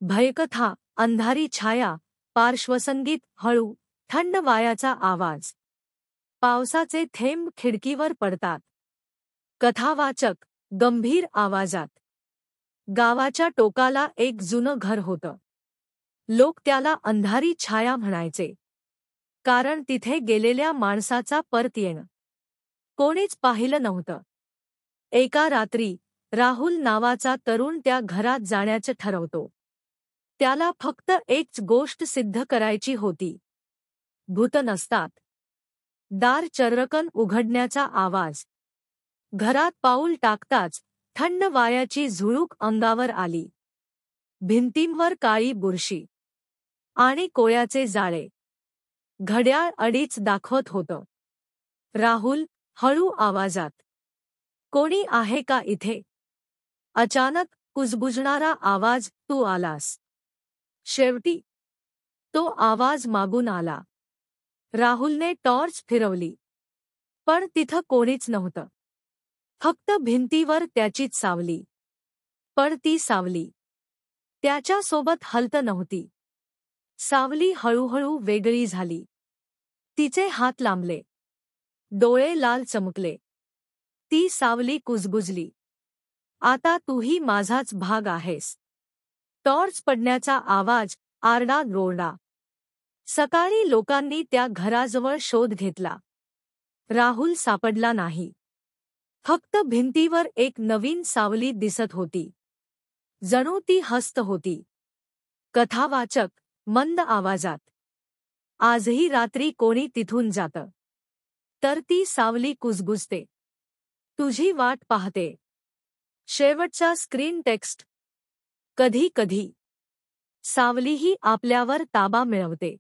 भयकथा, अंधारी छाया, पार्श्वसंगीत हळू, थंड वाऱ्याचा आवाज. पावसाचे थेंब खिडकीवर पडतात. कथावाचक, गंभीर आवाजात. गावाच्या टोकाला एक जुनं घर होतं. लोक त्याला अंधारी छाया म्हणायचे. कारण तिथे गेलेल्या माणसाचा परत येणं कोणीच पाहिलं नव्हतं. एका रात्री राहुल नावाचा तरुण त्या घरात जाण्याचं ठरवतो. त्याला फक्त एकच गोष्ट सिद्ध करायची होती. भूत नसतात. दार चर्रकन उघडण्याचा आवाज. घरात पाऊल टाकताच थंड वाऱ्याची झुळूक अंगावर आली. भिंतींवर काळी बुरशी आणि कोळ्याचे जाळे. घड्याळ 2:30 दाखवत होतं. राहुल, हळू आवाजात. कोणी आहे का इथे? अचानक कुजबुजणारा आवाज, तू आलास. शेवटी तो आवाज मागून आला. राहुलने टॉर्च फिरवली. पण तिथं कोणीच नव्हतं. फक्त भिंतीवर त्याचीच सावली. पण ती सावली त्याच्यासोबत हलत नव्हती. सावली हळूहळू वेगळी झाली. तिचे हात लांबले. डोळे लाल चमकले. ती सावली कुजबुजली. आता तूही माझाच भाग आहेस. टॉर्च पडण्याचा आवाज, आरडाओरडा. सकाळी लोकांनी त्या घराजवळ शोध घेतला. राहुल सापडला नाही. फक्त भिंतीवर एक नवीन सावली दिसत होती. जणू ती हसत होती. कथावाचक, मंद आवाजात. आजही रात्री कोणी तिथून जातं तर ती सावली कुजबुजते. तुझी वाट पाहते. शेवटचा स्क्रीन टेक्स्ट. कधी कधी सावलीही आपल्यावर ताबा मिळवते.